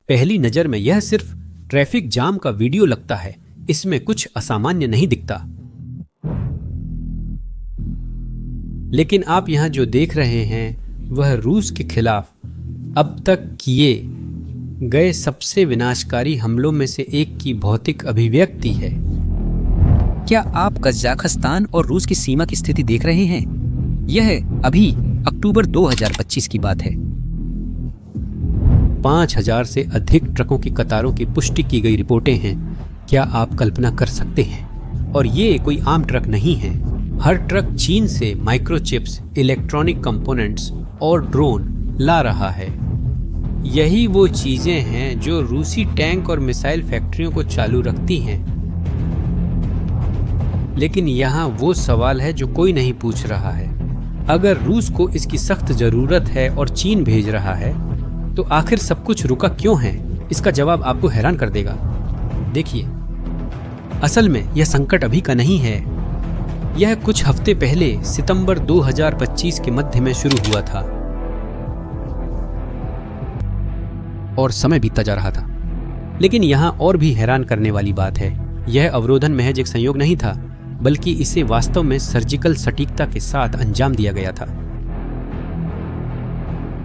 पहली नजर में यह सिर्फ ट्रैफिक जाम का वीडियो लगता है, इसमें कुछ असामान्य नहीं दिखता। लेकिन आप यहां जो देख रहे हैं वह रूस के खिलाफ अब तक किए गए सबसे विनाशकारी हमलों में से एक की भौतिक अभिव्यक्ति है। क्या आप कजाकिस्तान और रूस की सीमा की स्थिति देख रहे हैं? यह अभी अक्टूबर 2025 की बात है। 5000 से अधिक ट्रकों की कतारों की पुष्टि की गई रिपोर्टें हैं। क्या आप कल्पना कर सकते हैं? और ये कोई आम ट्रक नहीं है। हर ट्रक चीन से माइक्रोचिप्स, इलेक्ट्रॉनिक कंपोनेंट्स और ड्रोन ला रहा है। यही वो चीजें हैं जो रूसी टैंक और मिसाइल फैक्ट्रियों को चालू रखती हैं। लेकिन यहाँ वो सवाल है जो कोई नहीं पूछ रहा है। अगर रूस को इसकी सख्त जरूरत है और चीन भेज रहा है, तो आखिर सब कुछ रुका क्यों है? इसका जवाब आपको हैरान कर देगा। देखिए, असल में यह संकट अभी का नहीं है। यह कुछ हफ्ते पहले सितंबर 2025 के मध्य में शुरू हुआ था और समय बीतता जा रहा था। लेकिन यहाँ और भी हैरान करने वाली बात है, यह अवरोधन महज एक संयोग नहीं था, बल्कि इसे वास्तव में सर्जिकल सटीकता के साथ अंजाम दिया गया था।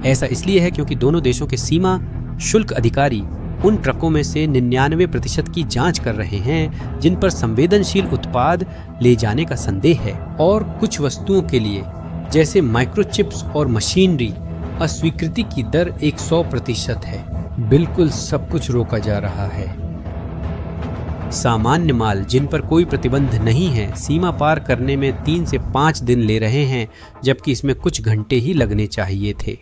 ऐसा इसलिए है क्योंकि दोनों देशों के सीमा शुल्क अधिकारी उन ट्रकों में से 99% की जांच कर रहे हैं जिन पर संवेदनशील उत्पाद ले जाने का संदेह है, और कुछ वस्तुओं के लिए जैसे माइक्रोचिप्स और मशीनरी अस्वीकृति की दर 100% है। बिल्कुल सब कुछ रोका जा रहा है। सामान्य माल जिन पर कोई प्रतिबंध नहीं है सीमा पार करने में 3 से 5 दिन ले रहे हैं, जबकि इसमें कुछ घंटे ही लगने चाहिए थे।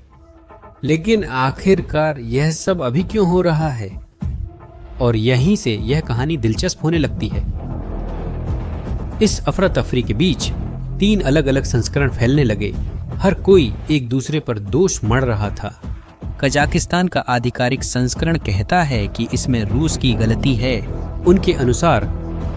लेकिन आखिरकार यह सब अभी क्यों हो रहा है? और यहीं से यह कहानी दिलचस्प होने लगती है। इस अफरा तफरी के बीच 3 अलग अलग संस्करण फैलने लगे। हर कोई एक दूसरे पर दोष मढ़ रहा था। कजाकिस्तान का आधिकारिक संस्करण कहता है कि इसमें रूस की गलती है। उनके अनुसार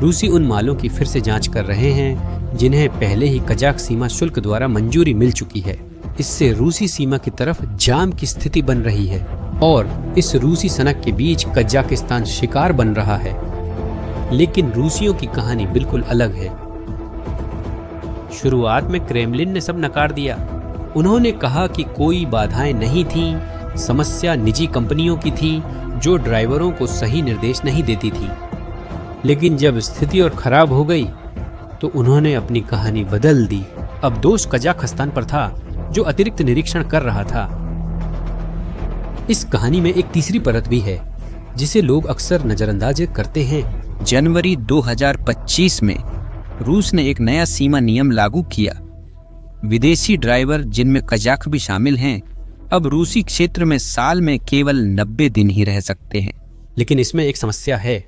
रूसी उन मालों की फिर से जांच कर रहे हैं जिन्हें पहले ही कजाक सीमा शुल्क द्वारा मंजूरी मिल चुकी है। इससे रूसी सीमा की तरफ जाम की स्थिति बन रही है और इस रूसी सनक के बीच कजाकिस्तान शिकार बन रहा है। लेकिन रूसियों की कहानी बिल्कुल अलग है। शुरुआत में क्रेमलिन ने सब नकार दिया। उन्होंने कहा कि कोई बाधाएं नहीं थीं, समस्या निजी कंपनियों की थी जो ड्राइवरों को सही निर्देश नहीं देती थी। लेकिन जब स्थिति और खराब हो गई तो उन्होंने अपनी कहानी बदल दी। अब दोष कजाकिस्तान पर था जो अतिरिक्त निरीक्षण कर रहा था। इस कहानी में एक तीसरी परत भी है जिसे लोग अक्सर नजरअंदाज करते हैं। जनवरी 2025 में रूस ने एक नया सीमा नियम लागू किया। विदेशी ड्राइवर, जिनमें कजाक भी शामिल हैं, अब रूसी क्षेत्र में साल में केवल 90 दिन ही रह सकते हैं। लेकिन इसमें एक समस्या है।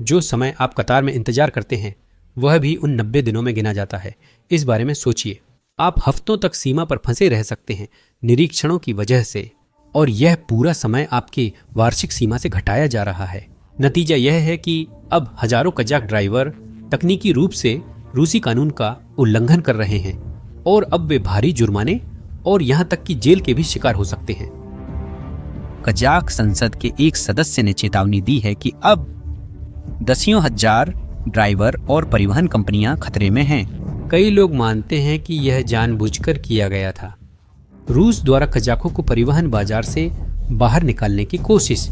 जो समय आप कतार में इंतजार करते हैं वह भी उन 90 दिनों में गिना जाता है। इस बारे में सोचिए। आप हफ्तों तक सीमा पर फंसे रह सकते हैं निरीक्षणों की वजह से, और यह पूरा समय आपकी वार्षिक सीमा से घटाया जा रहा है। नतीजा यह है कि अब हजारों कजाक ड्राइवर तकनीकी रूप से रूसी कानून का उल्लंघन कर रहे हैं और अब वे भारी जुर्माने और यहां तक कि जेल के भी शिकार हो सकते हैं। कजाक संसद के एक सदस्य ने चेतावनी दी है कि अब दसियों हजार ड्राइवर और परिवहन कंपनियां खतरे में हैं। कई लोग मानते हैं कि यह जानबूझकर किया गया था, रूस द्वारा कजाकों को परिवहन बाजार से बाहर निकालने की कोशिश,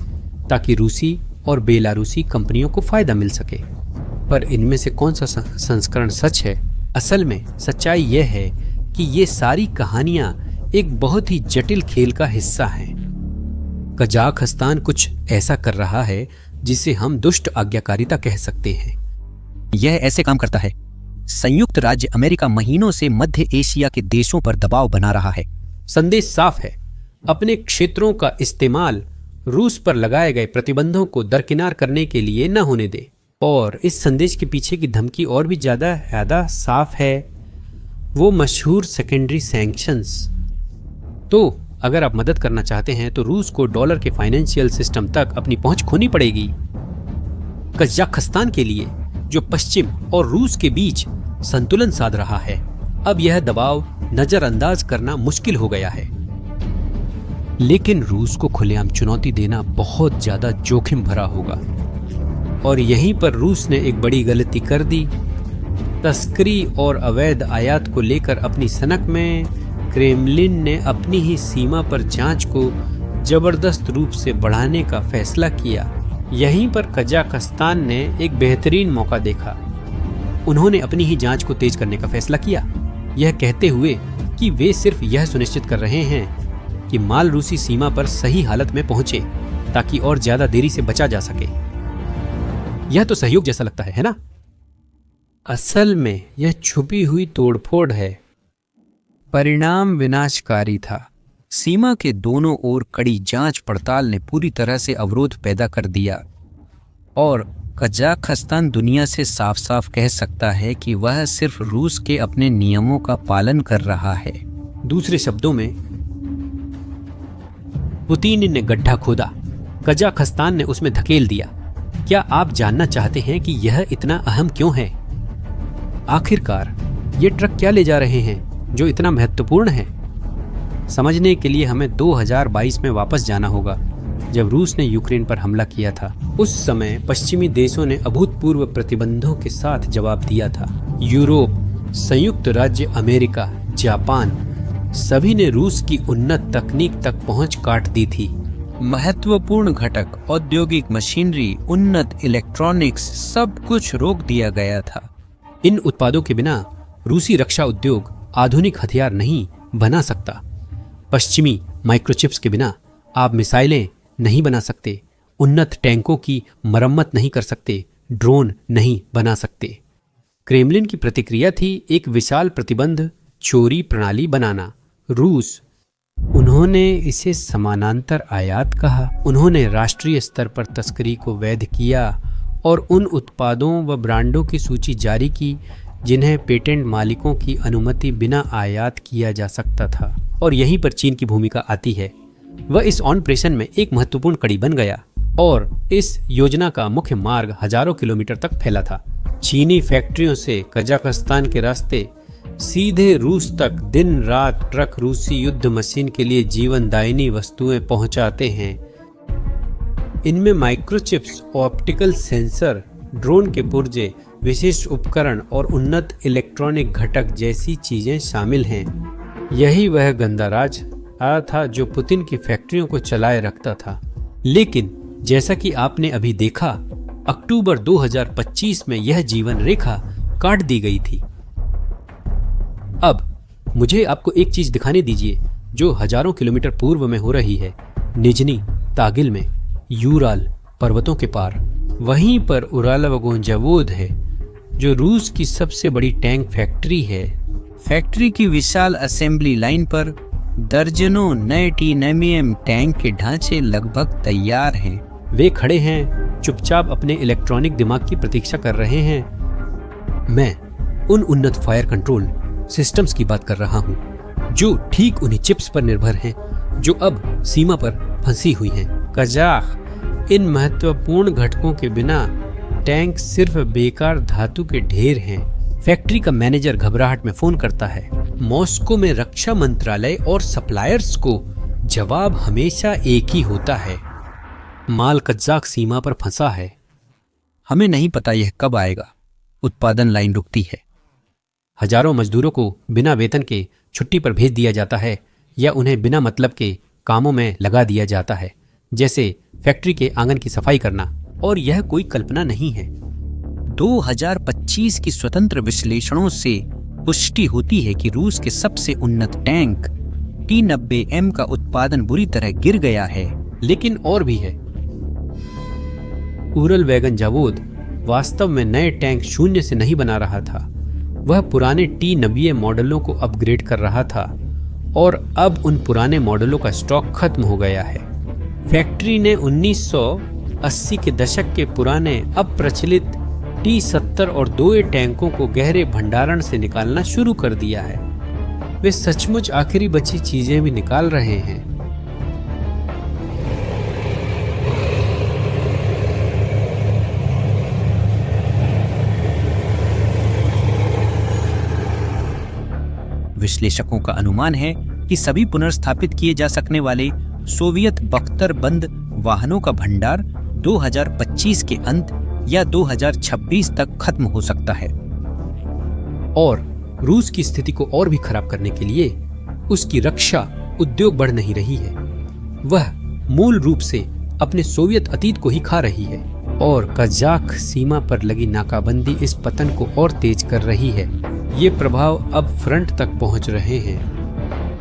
ताकि रूसी और बेलारूसी कंपनियों को फायदा मिल सके। पर इनमें से कौन सा संस्करण सच है? असल में सच्चाई यह है कि ये सारी कहानियां एक बहुत ही जटिल खेल का हिस्सा हैं। कजाकिस्तान कुछ ऐसा कर रहा है जिसे हम दुष्ट आज्ञाकारिता कह सकते हैं। यह ऐसे काम करता है। संयुक्त राज्य अमेरिका महीनों से मध्य एशिया के देशों पर दबाव बना रहा है। संदेश साफ है, अपने क्षेत्रों का इस्तेमाल रूस पर लगाए गए प्रतिबंधों को दरकिनार करने के लिए न होने दे। और इस संदेश के पीछे की धमकी और भी ज्यादा साफ है, वो मशहूर सेकेंडरी सैंक्शंस। तो अगर आप मदद करना चाहते हैं तो रूस को डॉलर के फाइनेंशियल सिस्टम तक अपनी पहुंच खोनी पड़ेगी। कजाकिस्तान के लिए, जो पश्चिम और रूस के बीच संतुलन साध रहा है, अब यह दबाव नजरअंदाज करना मुश्किल हो गया है। लेकिन रूस को खुलेआम चुनौती देना बहुत ज्यादा जोखिम भरा होगा। और यहीं पर रूस ने एक बड़ी गलती कर दी। तस्करी और अवैध आयात को लेकर अपनी सनक में क्रेमलिन ने अपनी ही सीमा पर जांच को जबरदस्त रूप से बढ़ाने का फैसला किया। यहीं पर कजाकिस्तान ने एक बेहतरीन मौका देखा। उन्होंने अपनी ही जांच को तेज करने का फैसला किया, यह कहते हुए कि वे सिर्फ यह सुनिश्चित कर रहे हैं कि माल रूसी सीमा पर सही हालत में पहुंचे ताकि और ज्यादा देरी से बचा जा सके। यह तो सहयोग जैसा लगता है ना? असल में यह छुपी हुई तोड़फोड़ है। परिणाम विनाशकारी था। सीमा के दोनों ओर कड़ी जांच पड़ताल ने पूरी तरह से अवरोध पैदा कर दिया और कजाकिस्तान दुनिया से साफ साफ कह सकता है कि वह सिर्फ रूस के अपने नियमों का पालन कर रहा है। दूसरे शब्दों में, पुतिन ने गड्ढा खोदा, कजाकिस्तान ने उसमें धकेल दिया। क्या आप जानना चाहते हैं कि यह इतना अहम क्यों है? आखिरकार ये ट्रक क्या ले जा रहे हैं जो इतना महत्वपूर्ण है? समझने के लिए हमें 2022 में वापस जाना होगा, जब रूस ने यूक्रेन पर हमला किया था। उस समय पश्चिमी देशों ने अभूतपूर्व प्रतिबंधों के साथ जवाब दिया था। यूरोप, संयुक्त राज्य अमेरिका, जापान, सभी ने रूस की उन्नत तकनीक तक पहुंच काट दी थी। महत्वपूर्ण घटक, औद्योगिक मशीनरी, उन्नत इलेक्ट्रॉनिक्स, सब कुछ रोक दिया गया था। इन उत्पादों के बिना रूसी रक्षा उद्योग आधुनिक हथियार नहीं बना सकता। पश्चिमी माइक्रोचिप्स के बिना आप मिसाइलें नहीं बना सकते, उन्नत टैंकों की मरम्मत नहीं कर सकते, ड्रोन नहीं बना सकते। क्रेमलिन की प्रतिक्रिया थी एक विशाल प्रतिबंध चोरी प्रणाली बनाना। रूस, उन्होंने इसे समानांतर आयात कहा। उन्होंने राष्ट्रीय स्तर पर तस्करी को वैध किया और उन उत्पादों व ब्रांडों की सूची जारी की जिन्हें पेटेंट मालिकों की अनुमति बिना आयात किया जा सकता था। और यहीं पर चीन की भूमिका आती है। वह इस ऑपरेशन में एक महत्वपूर्ण कड़ी बन गया और इस योजना का मुख्य मार्ग हजारों किलोमीटर तक फैला था। चीनी फैक्ट्रियों से कजाकिस्तान के रास्ते सीधे रूस तक दिन रात ट्रक रूसी युद्ध मशीन के लिए जीवनदायिनी वस्तुएं पहुंचाते हैं। इनमें माइक्रोचिप्स, ऑप्टिकल सेंसर, ड्रोन के पुर्जे, विशिष्ट उपकरण और उन्नत इलेक्ट्रॉनिक घटक जैसी चीजें शामिल हैं। यही वह गंदा राज था जो पुतिन की फैक्ट्रियों को चलाए रखता था। लेकिन जैसा कि आपने अभी देखा, अक्टूबर 2025 में यह जीवन रेखा काट दी गई थी। अब मुझे आपको एक चीज दिखाने दीजिए जो हजारों किलोमीटर पूर्व में हो रही है। निजनी तागिल में, यूराल पर्वतों के पार, वहीं पर उरालवगोन जावोद है जो रूस की सबसे बड़ी टैंक फैक्ट्री है। फैक्ट्री की विशाल असेंबली लाइन पर दर्जनों नए टीनेमियम टैंक के ढांचे लगभग तैयार हैं। वे खड़े हैं, चुपचाप अपने इलेक्ट्रॉनिक दिमाग की प्रतीक्षा कर रहे हैं। मैं उन उन्नत फायर कंट्रोल सिस्टम्स की बात कर रहा हूं जो ठीक उन्हीं चिप्स पर निर्भर हैं जो अब सीमा पर फंसी हुई हैं। कजाक, इन महत्वपूर्ण घटकों के बिना टैंक सिर्फ बेकार धातु के ढेर हैं। फैक्ट्री का मैनेजर घबराहट में फोन करता है। मॉस्को में रक्षा मंत्रालय और सप्लायर्स को जवाब हमेशा एक ही होता है, माल कजाक सीमा पर फंसा है। हमें नहीं पता यह कब आएगा। उत्पादन लाइन रुकती है। हजारों मजदूरों को बिना वेतन के छुट्टी पर भेज दिया जाता है या उन्हें बिना मतलब के कामों में लगा दिया जाता है, जैसे फैक्ट्री के आंगन की सफाई करना। और यह कोई कल्पना नहीं है। 2025 की स्वतंत्र विश्लेषणों से पुष्टि होती है कि रूस के सबसे उन्नत टैंक T-90M का उत्पादन बुरी तरह गिर गया है। लेकिन और भी है। उरल वैगन जावोद वास्तव में नए टैंक शून्य से नहीं बना रहा था। वह पुराने T-90 मॉडलों को अपग्रेड कर रहा था और अब उन पुराने मॉडलों का स्टॉक खत्म हो गया है। फैक्ट्री ने 1980 के दशक के पुराने अब प्रचलित T-70 और 2A टैंकों को गहरे भंडारण से निकालना शुरू कर दिया है। वे सचमुच आखिरी बची चीजें भी निकाल रहे हैं। विश्लेषकों का अनुमान है कि सभी पुनर्स्थापित किए जा सकने वाले सोवियत बख्तरबंद वाहनों का भंडार 2025 के अंत या 2026 तक खत्म हो सकता है। और रूस की स्थिति को और भी खराब करने के लिए उसकी रक्षा उद्योग बढ़ नहीं रही है, वह मूल रूप से अपने सोवियत अतीत को ही खा रही है। और कजाक सीमा पर लगी नाकाबंदी इस पतन को और तेज कर रही है। ये प्रभाव अब फ्रंट तक पहुंच रहे हैं।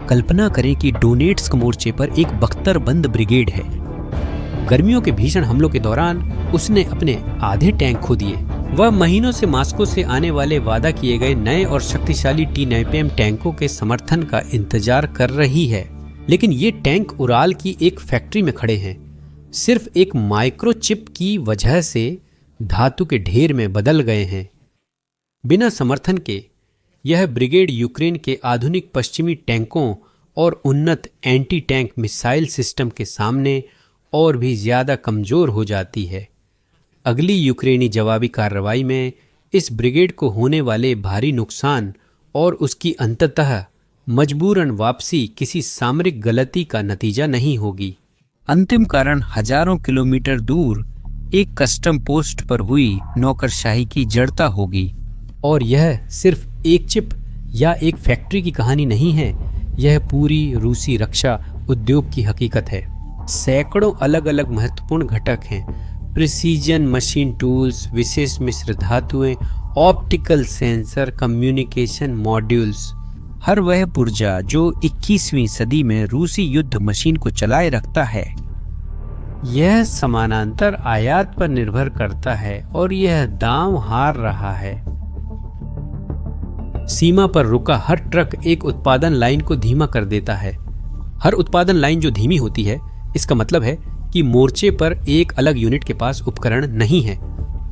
कल्पना करें कि डोनेट्स्क मोर्चे पर एक बख्तरबंद ब्रिगेड है। गर्मियों के भीषण हमलों के दौरान उसने अपने आधे टैंक खो दिए। वह महीनों से मास्को से आने वाले वादा किए गए नए और शक्तिशाली टी-90M टैंकों के समर्थन का इंतजार कर रही है, लेकिन ये टैंक उराल की एक फैक्ट्री में खड़े हैं। सिर्फ एक माइक्रोचिप की वजह से धातु के ढेर में बदल गए हैं। बिना समर्थन के यह ब्रिगेड यूक्रेन के आधुनिक पश्चिमी टैंकों और उन्नत एंटी टैंक मिसाइल सिस्टम के सामने और भी ज्यादा कमजोर हो जाती है। अगली यूक्रेनी जवाबी कार्रवाई में इस ब्रिगेड को होने वाले भारी नुकसान और उसकी अंततः मजबूरन वापसी किसी सामरिक गलती का नतीजा नहीं होगी। अंतिम कारण हजारों किलोमीटर दूर एक कस्टम पोस्ट पर हुई नौकरशाही की जड़ता होगी। और यह सिर्फ एक चिप या एक फैक्ट्री की कहानी नहीं है, यह पूरी रूसी रक्षा उद्योग की हकीकत है। सैकड़ों अलग अलग महत्वपूर्ण घटक हैं, प्रिसीजन मशीन टूल्स, विशेष मिश्र धातुएं, ऑप्टिकल सेंसर, कम्युनिकेशन मॉड्यूल्स। हर वह पुर्जा जो 21वीं सदी में रूसी युद्ध मशीन को चलाए रखता है। यह समानांतर आयात पर निर्भर करता है और यह दांव हार रहा है। सीमा पर रुका हर ट्रक एक उत्पादन लाइन को धीमा कर देता है। हर उत्पादन लाइन जो धीमी होती है, इसका मतलब है कि मोर्चे पर एक अलग यूनिट के पास उपकरण नहीं है,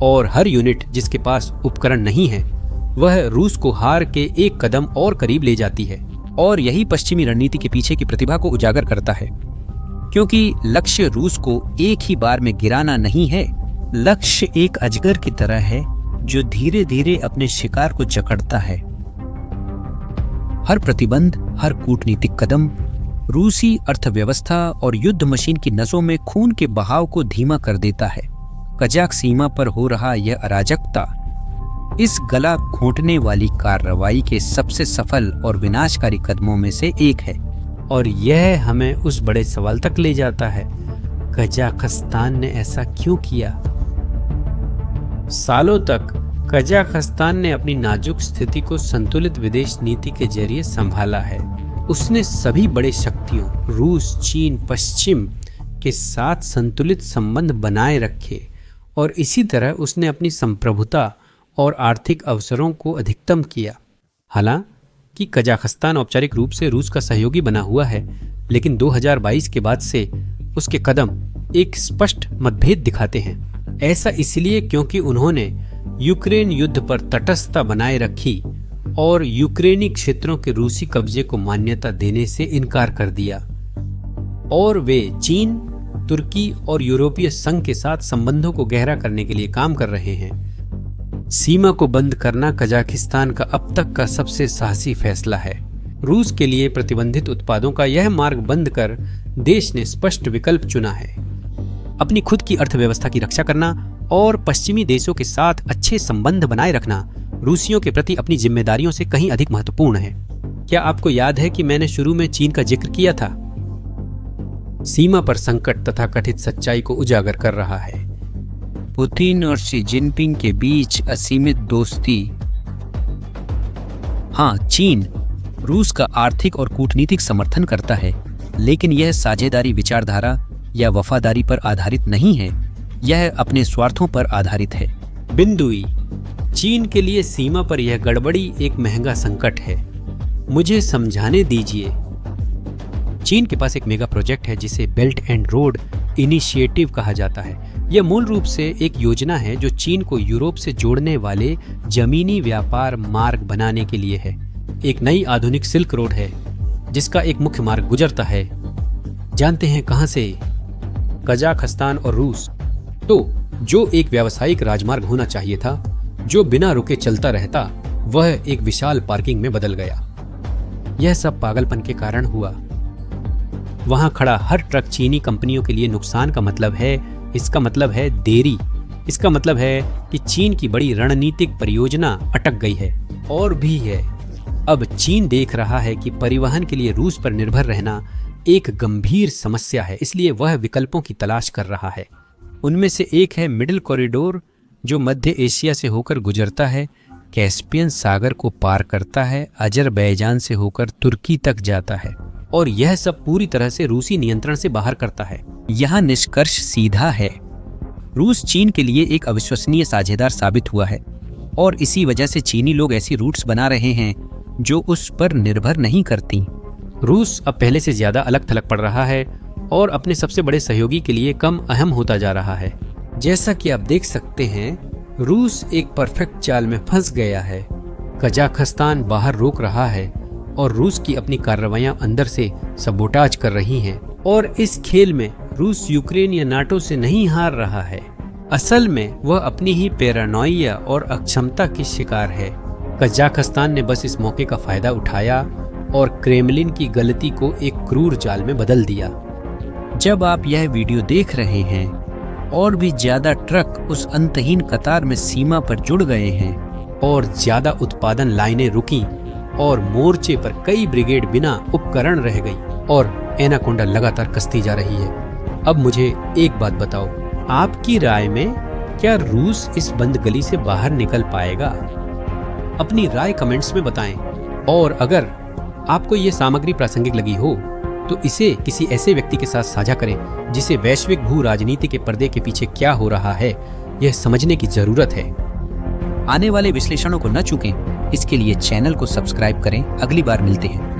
और हर यूनिट जिसके पास उपकरण नहीं है वह रूस को हार के एक कदम और करीब ले जाती है। और यही पश्चिमी रणनीति के पीछे की प्रतिभा को उजागर करता है, क्योंकि लक्ष्य रूस को एक ही बार में गिराना नहीं है। लक्ष्य एक अजगर की तरह है जो धीरे धीरे अपने शिकार को जकड़ता है। हर प्रतिबंध, हर कूटनीतिक कदम रूसी अर्थव्यवस्था और युद्ध मशीन की नसों में खून के बहाव को धीमा कर देता है। कजाक सीमा पर हो रहा यह अराजकता इस गला घोंटने वाली कार्रवाई के सबसे सफल और विनाशकारी कदमों में से एक है। और यह हमें उस बड़े सवाल तक ले जाता है, कजाकिस्तान ने ऐसा क्यों किया? सालों तक कजाकिस्तान ने अपनी नाजुक स्थिति को संतुलित विदेश नीति के जरिए संभाला है। उसने सभी बड़े शक्तियों रूस, चीन, पश्चिम के साथ संतुलित संबंध बनाए रखे, और इसी तरह उसने अपनी संप्रभुता और आर्थिक अवसरों को अधिकतम किया। हालांकि कजाकिस्तान औपचारिक रूप से रूस का सहयोगी बना हुआ है, लेकिन 2022 के बाद से उसके कदम एक स्पष्ट मतभेद दिखाते हैं। ऐसा इसलिए क्योंकि उन्होंने यूक्रेन युद्ध पर तटस्थता बनाए रखी और यूक्रेनी क्षेत्रों के रूसी कब्जे को मान्यता देने से इनकार कर दिया, और वे चीन, तुर्की और यूरोपीय संघ के साथ संबंधों को गहरा करने के लिए काम कर रहे हैं। सीमा को बंद करना कजाकिस्तान का अब तक का सबसे साहसी फैसला है। रूस के लिए प्रतिबंधित उत्पादों का यह मार्ग बंद कर देश ने स्पष्ट विकल्प चुना है। अपनी खुद की अर्थव्यवस्था की रक्षा करना और पश्चिमी देशों के साथ अच्छे संबंध बनाए रखना रूसियों के प्रति अपनी जिम्मेदारियों से कहीं अधिक महत्वपूर्ण है। क्या आपको याद है कि मैंने शुरू में चीन का जिक्र किया था? सीमा पर संकट तथा कथित सच्चाई को उजागर कर रहा है। पुतिन और शी जिनपिंग के बीच असीमित दोस्ती। हाँ, चीन रूस का आर्थिक और कूटनीतिक समर्थन करता है, लेकिन यह साझेदारी विचारधारा या वफादारी पर आधारित नहीं है, यह अपने स्वार्थों पर आधारित है। बिंदुई, चीन के लिए सीमा पर यह गड़बड़ी एक महंगा संकट है। मुझे समझाने दीजिए। चीन के पास एक मेगा प्रोजेक्ट है जिसे बेल्ट एंड रोड इनिशिएटिव कहा जाता है। यह मूल रूप से एक योजना है जो चीन को यूरोप से जोड़ने वाले जमीनी व्यापार मार्ग बनाने के लिए है। एक नई आधुनिक सिल्क रोड है जिसका एक मुख्य मार्ग गुजरता है। जानते हैं कहां से? कजाकिस्तान और रूस। तो जो एक व्यावसायिक राजमार्ग होना चाहिए था, जो बिना रुके चलता रहता, वह एक विशाल पार्किंग में बदल गया। यह सब पागलपन के कारण हुआ। वहां खड़ा हर ट्रक चीनी कंपनियों के लिए नुकसान का मतलब है। इसका मतलब है देरी। इसका मतलब है कि चीन की बड़ी रणनीतिक परियोजना अटक गई है। और भी है, अब चीन देख रहा है कि परिवहन के लिए रूस पर निर्भर रहना एक गंभीर समस्या है, इसलिए वह विकल्पों की तलाश कर रहा है। उनमें से एक है मिडिल कॉरिडोर, जो मध्य एशिया से होकर गुजरता है, कैस्पियन सागर को पार करता है, अजरबैजान से होकर तुर्की तक जाता है, और यह सब पूरी तरह से रूसी नियंत्रण से बाहर करता है। यहाँ निष्कर्ष सीधा है, रूस चीन के लिए एक अविश्वसनीय साझेदार साबित हुआ है, और इसी वजह से चीनी लोग ऐसी रूट्स बना रहे हैं जो उस पर निर्भर नहीं करती। रूस अब पहले से ज्यादा अलग थलग पड़ रहा है और अपने सबसे बड़े सहयोगी के लिए कम अहम होता जा रहा है। जैसा कि आप देख सकते हैं, रूस एक परफेक्ट चाल में फंस गया है। कजाकिस्तान बाहर रोक रहा है और रूस की अपनी कार्रवाइयां अंदर से सबोटाज कर रही हैं। और इस खेल में रूस यूक्रेन या नाटो से नहीं हार रहा है। असल में वह अपनी ही पैरानोइया और अक्षमता की शिकार है। कजाकिस्तान ने बस इस मौके का फायदा उठाया और क्रेमलिन की गलती को एक क्रूर जाल में बदल दिया। जब आप यह वीडियो देख रहे हैं, और भी ज्यादा ट्रक उस अंतहीन कतार में सीमा पर जुड़ गए हैं, और ज्यादा उत्पादन लाइनें रुकी, और मोर्चे पर कई ब्रिगेड बिना उपकरण रह गई, और एनाकोंडा लगातार कसती जा रही है। अब मुझे एक बात बताओ, आपकी राय में क्या रूस इस बंद गली से बाहर निकल पाएगा? अपनी राय कमेंट्स में बताएं। और अगर आपको ये सामग्री प्रासंगिक लगी हो तो इसे किसी ऐसे व्यक्ति के साथ साझा करें जिसे वैश्विक भू राजनीति के पर्दे के पीछे क्या हो रहा है यह समझने की जरूरत है। आने वाले विश्लेषणों को न चूकें, इसके लिए चैनल को सब्सक्राइब करें। अगली बार मिलते हैं।